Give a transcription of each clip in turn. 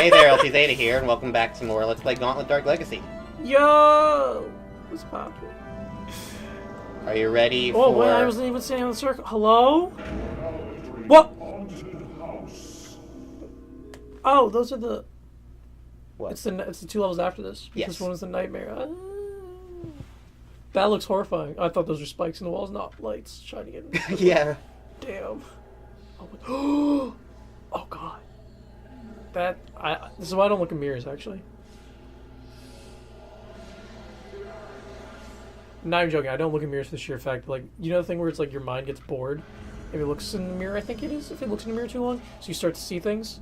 Hey there, Ultizeta here, and welcome back to more Let's Play Gauntlet Dark Legacy. Yo! What's poppin'? Are you ready Oh, for... wait, I wasn't even standing on the circle. Hello? What? Oh, those are the... What? It's the two levels after this. Yes. This one is the nightmare. That looks horrifying. I thought those were spikes in the walls, not lights shining in. Yeah. Damn. Oh, oh god. This is why I don't look in mirrors, actually. Not even joking, I don't look in mirrors for the sheer fact, like, you know the thing where it's like your mind gets bored? If it looks in the mirror, I think it is, if it looks in the mirror too long, so you start to see things.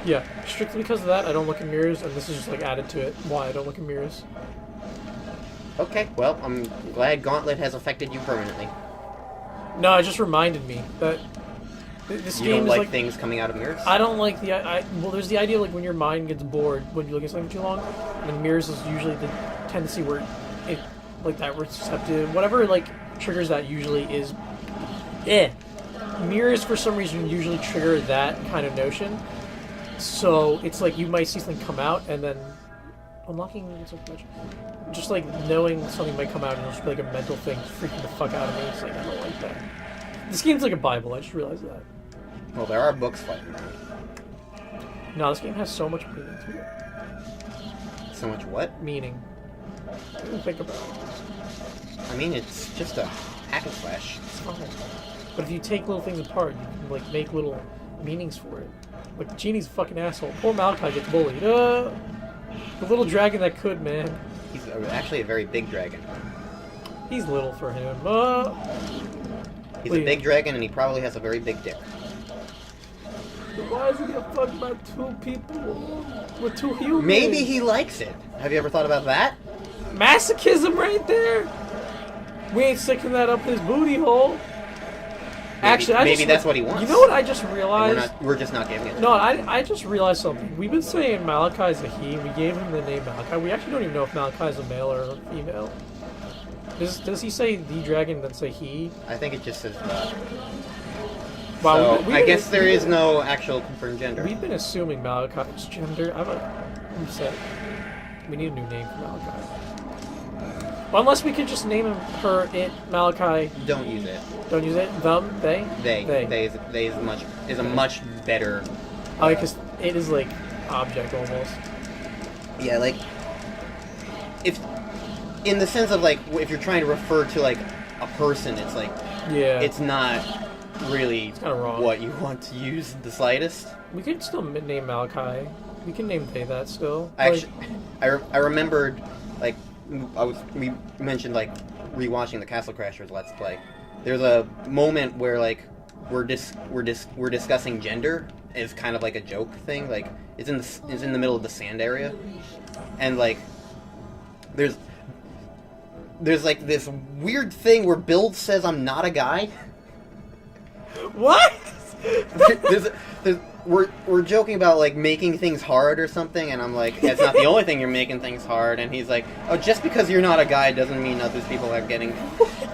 Yeah, strictly because of that, I don't look in mirrors, and this is just like added to it, why I don't look in mirrors. Okay, well, I'm glad Gauntlet has affected you permanently. No, it just reminded me that this You game don't is like things coming out of mirrors? I don't like the... well, there's the idea like when your mind gets bored when you look at something too long, and mirrors is usually the tendency where it... like that receptive... whatever, like, triggers that usually is... Mirrors, for some reason, usually trigger that kind of notion. So, it's like you might see something come out, and then... unlocking... just, like, knowing something might come out, and it'll just be like a mental thing freaking the fuck out of me. It's like, I don't like that. This game's like a Bible, I just realized that. Well, there are books floating around. No, this game has so much meaning to it. So much what? Meaning. I didn't think about it. I mean, it's just a hack and slash. It's fine. But if you take little things apart, you can, like, make little meanings for it. Like, the genie's a fucking asshole. Poor Malachi gets bullied. The little dragon that could, man. He's actually a very big dragon. He's little for him. He's a big dragon, and he probably has a very big dick. Why is he getting fucked by two people with two humans? Maybe he likes it. Have you ever thought about that? Masochism right there. We ain't sticking that up his booty hole. Actually, maybe that's what he wants. You know what I just realized? We're just not giving it. No, I just realized something. We've been saying Malachi's a he. We gave him the name Malachi. We actually don't even know if Malachi's a male or a female. Does he say the dragon then say he? I think it just says that. Wow, so, I guess there is no actual confirmed gender. We've been assuming Malachi's gender. I'm upset. We need a new name for Malachi. Well, unless we could just name him, her, it, Malachi. Don't use it. Don't use it? Them? They? They is a much better... Oh, because it is like object almost. Yeah, like... if... in the sense of, like, if you're trying to refer to, like, a person, it's like... yeah. It's not really it's kind of wrong. What you want to use the slightest. We could still name Malachi. We can name they that still. Actually, I remembered, like, we mentioned, like, rewatching the Castle Crashers Let's Play. There's a moment where, like, we're discussing gender as kind of like a joke thing. Like, it's in the middle of the sand area, and, like, there's like this weird thing where Bill says I'm not a guy. What? We're joking about, like, making things hard or something, and I'm like, that's not the only thing you're making things hard. And he's like, oh, just because you're not a guy doesn't mean other people are getting...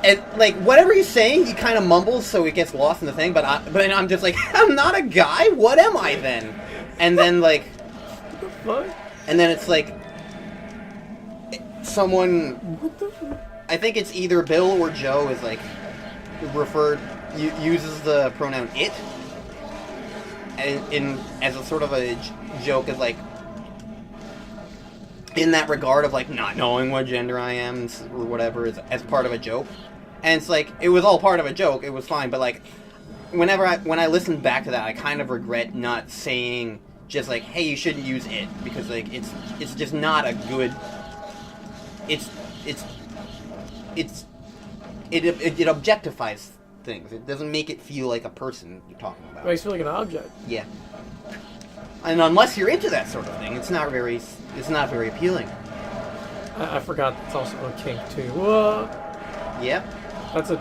And, like, whatever he's saying, he kind of mumbles so it gets lost in the thing, but I'm just like, I'm not a guy? What am I then? And then, like... What the fuck? And then it's like... someone... What the fuck? I think it's either Bill or Joe is, like, uses the pronoun it, and as a sort of a joke, is like, in that regard of, like, not knowing what gender I am or whatever, as part of a joke. And it's like, it was all part of a joke, it was fine, but, like, when I listened back to that, I kind of regret not saying just like, hey, you shouldn't use it, because, like, it's just not a good... It objectifies things. It doesn't make it feel like a person you're talking about. It makes it feel like an object. Yeah. And unless you're into that sort of thing, it's not very appealing. I forgot it's also a kink too. Whoa. Yep. That's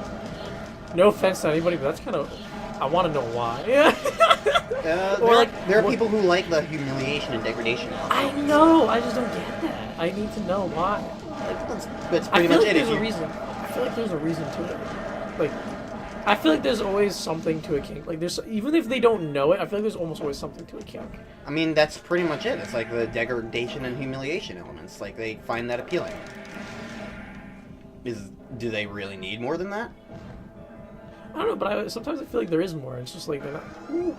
no offense to anybody, but that's kind of... I want to know why. There are people who like the humiliation and degradation. I know. I just don't get that. I need to know why. That's pretty much it. There's a reason. I feel like there's a reason to it. Like, I feel like there's always something to a kink. Like there's even if they don't know it, I feel like there's almost always something to a kink. I mean, that's pretty much it. It's like the degradation and humiliation elements. Like they find that appealing. Do they really need more than that? I don't know, but sometimes I feel like there is more. It's just like they're not. Ooh.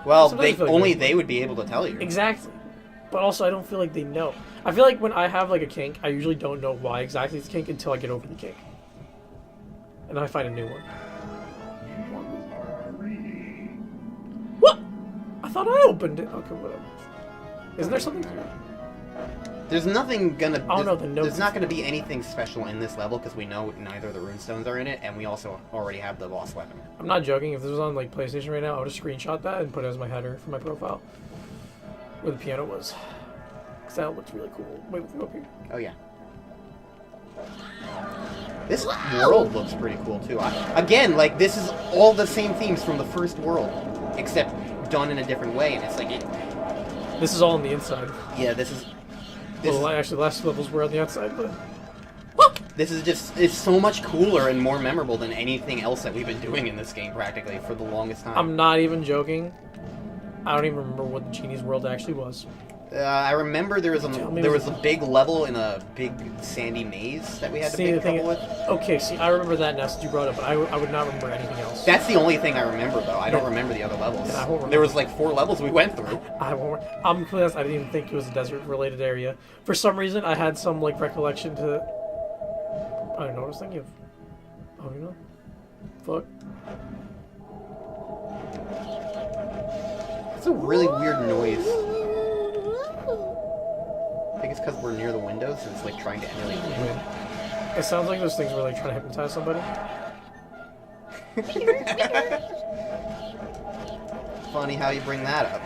Well, Sometimes they would be able to tell you. Exactly. But also, I don't feel like they know. I feel like when I have like a kink, I usually don't know why exactly it's a kink until I get over the kink, and then I find a new one. What? I thought I opened it. Okay, whatever. Isn't there something here? There's nothing gonna. I don't know the notes. There's not gonna be anything special in this level because we know neither of the runestones are in it, and we also already have the boss weapon. I'm not joking. If this was on like PlayStation right now, I would have screenshot that and put it as my header for my profile, where the piano was, because that looks really cool. Wait, let's go up here. Oh yeah. This world looks pretty cool too. Again, like this is all the same themes from the first world, except done in a different way, and it's like it. This is all on the inside. Yeah, this is. Well, actually, last levels were on the outside, but this is just—it's so much cooler and more memorable than anything else that we've been doing in this game practically for the longest time. I'm not even joking. I don't even remember what the genie's world actually was. I remember there was a big level in a big sandy maze that we had to pick trouble with. Okay, see, I remember that now since you brought it up, but I would not remember anything else. That's the only thing I remember, though. I don't remember the other levels. Yeah, I won't remember. There was like 4 levels we went through. I'm completely honest, I didn't even think it was a desert-related area. For some reason, I had some like recollection to. I don't know what I was thinking of. Oh, you know, fuck. It's a really weird noise. I think it's because we're near the windows and it's like trying to emulate wind. It sounds like those things were like trying to hypnotize somebody. Funny how you bring that up.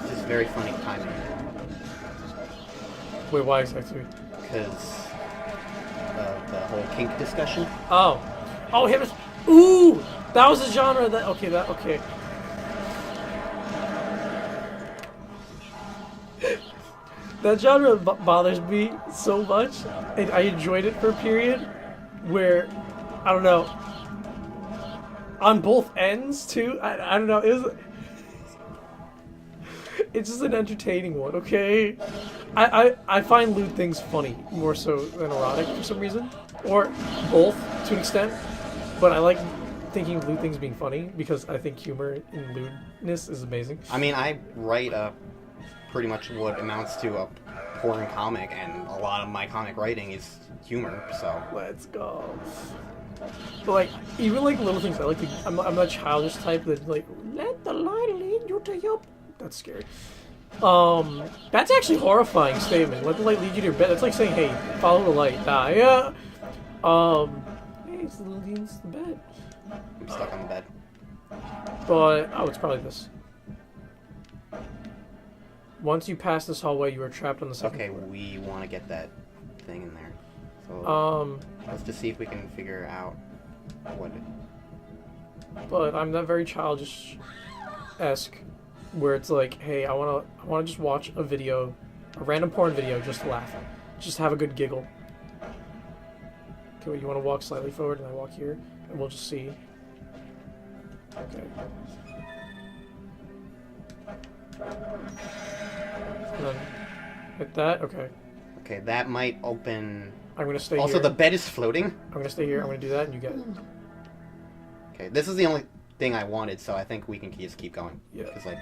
This is very funny timing. Wait, why exactly? Because the whole kink discussion. Oh, him. Ooh, that was a genre that. Okay. That genre bothers me so much, and I enjoyed it for a period where, I don't know, on both ends too. I don't know. It's just an entertaining one, okay? I find lewd things funny more so than erotic for some reason, or both to an extent. But I like thinking of lewd things being funny because I think humor in lewdness is amazing. I mean, I write pretty much what amounts to a porn comic, and a lot of my comic writing is humor. So let's go. But like, even like little things, I like to. I'm that childish type that like let the light lead you to your. That's scary. That's actually a horrifying statement. Let the light lead you to your bed. That's like saying, hey, follow the light, die. Yeah. Hey, it's the bed. I'm stuck on the bed. But, it's probably this. Once you pass this hallway, you are trapped on the second floor. We want to get that thing in there. So, let's just see if we can figure out what it... But I'm that very childish-esque, where it's like, hey, I wanna just watch a video, a random porn video, just to laugh, just have a good giggle. Okay, you want to walk slightly forward, and I walk here, and we'll just see. Okay. And then hit that. Okay. Okay, that might open. I'm gonna stay also, here. the bed is floating. I'm gonna stay here. I'm gonna do that, and you get it. Okay, this is the only thing I wanted, so I think we can just keep going. Yeah. Because like,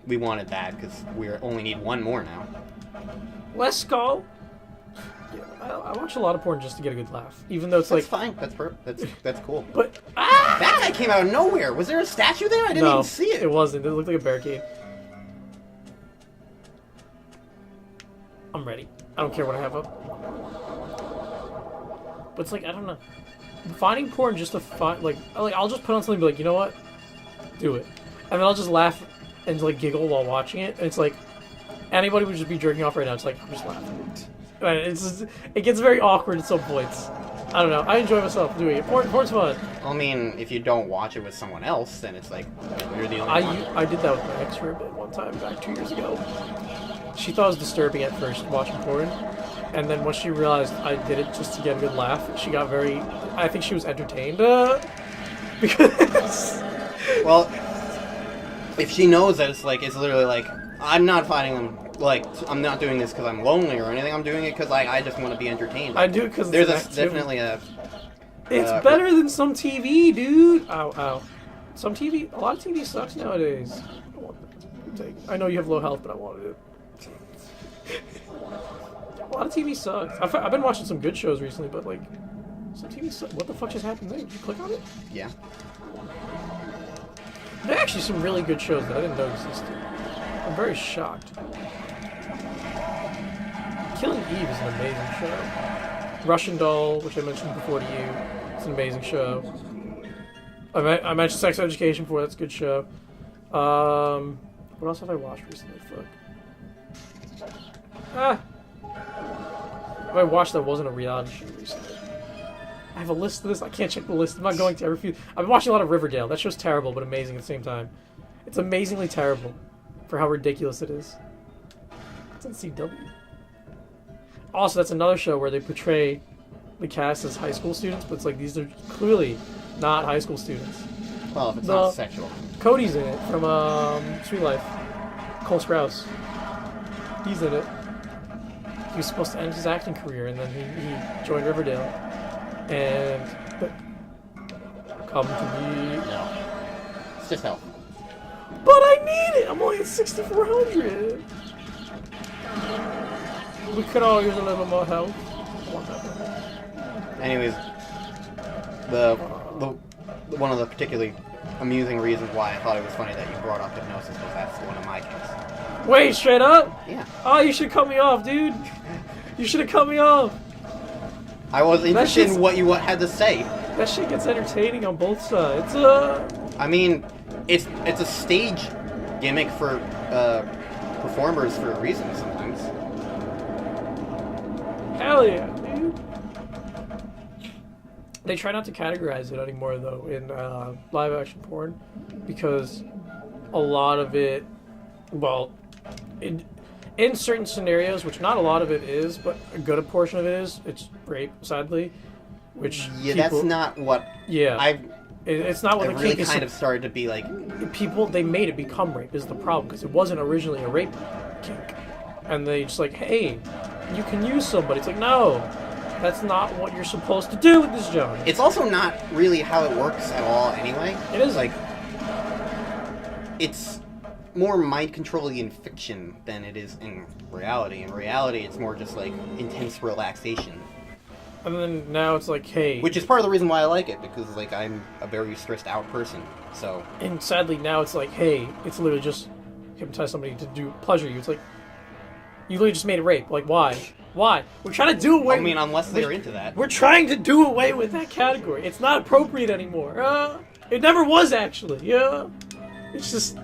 we wanted that because we only need one more now. Let's go. Yeah, I watch a lot of porn just to get a good laugh, even though it's That's like fine. That's cool. But that guy came out of nowhere. Was there a statue there? I didn't even see it. It wasn't. It looked like a barricade. I'm ready. I don't care what I have up. But it's like, I don't know. Finding porn just to find, like I'll just put on something and be like, you know what? Do it. And then I'll just laugh and like giggle while watching it. And it's like, anybody would just be jerking off right now. It's like, I'm just laughing. It gets very awkward at some points. I don't know. I enjoy myself doing it. Porn's fun. I mean, if you don't watch it with someone else, then it's like you're the only one. I did that with my ex for a bit one time back 2 years ago. She thought it was disturbing at first watching porn, and then once she realized I did it just to get a good laugh, she got very. I think she was entertained because. Well, if she knows that it's literally like I'm not finding them. Like, I'm not doing this because I'm lonely or anything. I'm doing it because I just want to be entertained. I do it because there's definitely a. It's better than some TV, dude. Ow, ow. Some TV, a lot of TV sucks nowadays. I know you have low health, but I wanted it. A lot of TV sucks. I've been watching some good shows recently, but like, some TV sucks. What the fuck just happened there? Did you click on it? Yeah. There are actually some really good shows that I didn't know existed. I'm very shocked. Killing Eve is an amazing show. Russian Doll, which I mentioned before to you, it's an amazing show. I mentioned Sex Education before, that's a good show. What else have I watched recently? Fuck. What I watched that wasn't a reality show recently. I have a list of this, I can't check the list, I'm not going to every few. I've been watching a lot of Riverdale, that show's terrible but amazing at the same time. It's amazingly terrible for how ridiculous it is. It's on CW. Also, that's another show where they portray the cast as high school students, but it's like these are clearly not high school students. Well, if it's not sexual. Cody's in it from Sweet Life. Cole Sprouse. He's in it. He was supposed to end his acting career, and then he joined Riverdale. And come to me. No. It's just help. But I need it! I'm only at 6,400. We could all use a little more help. Anyways, the one of the particularly amusing reasons why I thought it was funny that you brought up hypnosis was that's one of my cases. Wait, straight up? Yeah. Oh, you should cut me off, dude. You should have cut me off. I was interested in what you had to say. That shit gets entertaining on both sides. I mean, it's a stage gimmick for performers for a reason sometimes. Hell yeah, dude. They try not to categorize it anymore, though, in live-action porn, because a lot of it, well, in certain scenarios, which not a lot of it is, but a good portion of it is, it's rape, sadly, which that's not what... Yeah. It's not what the really kink kind of started to be like... They made it become rape, is the problem, because it wasn't originally a rape kink. And they just like, hey, you can use somebody. It's like, no, that's not what you're supposed to do with this genre. It's also not really how it works at all anyway. It is. Like, it's more mind controlling in fiction than it is in reality. In reality, it's more just like intense relaxation. And then now it's like, hey... Which is part of the reason why I like it, because like I'm a very stressed out person, so... And sadly now it's like, hey, it's literally just hypnotize somebody to pleasure you. It's like, you literally just made it rape. Like, why? Why? We're trying to do away... I mean, unless they're into that. We're trying to do away with that category. It's not appropriate anymore. It never was, actually. Yeah. It's just...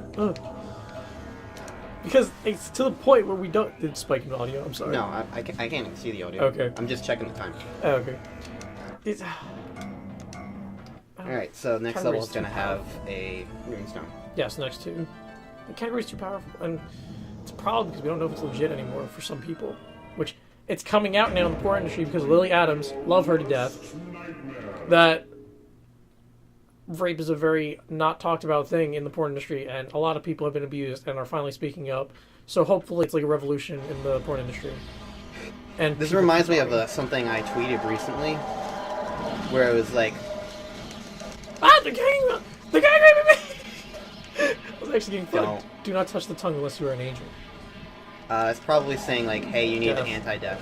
Because it's to the point where we don't... Did spike in audio? I'm sorry. No, I can't even see the audio. Okay. I'm just checking the time. Oh, okay. Alright, so next level is going to have a Moonstone. Yes, next two. The category's too powerful, and it's a problem because we don't know if it's legit anymore for some people. Which, it's coming out now in the porn industry because Lily Adams, love her to death, that rape is a very not talked about thing in the porn industry, and a lot of people have been abused and are finally speaking up. So hopefully it's like a revolution in the porn industry. And this reminds me of something I tweeted recently, where it was like, the gang raping me! I was actually getting fucked. No. Do not touch the tongue unless you are an angel. It's probably saying like, hey, you need Death. anti-death.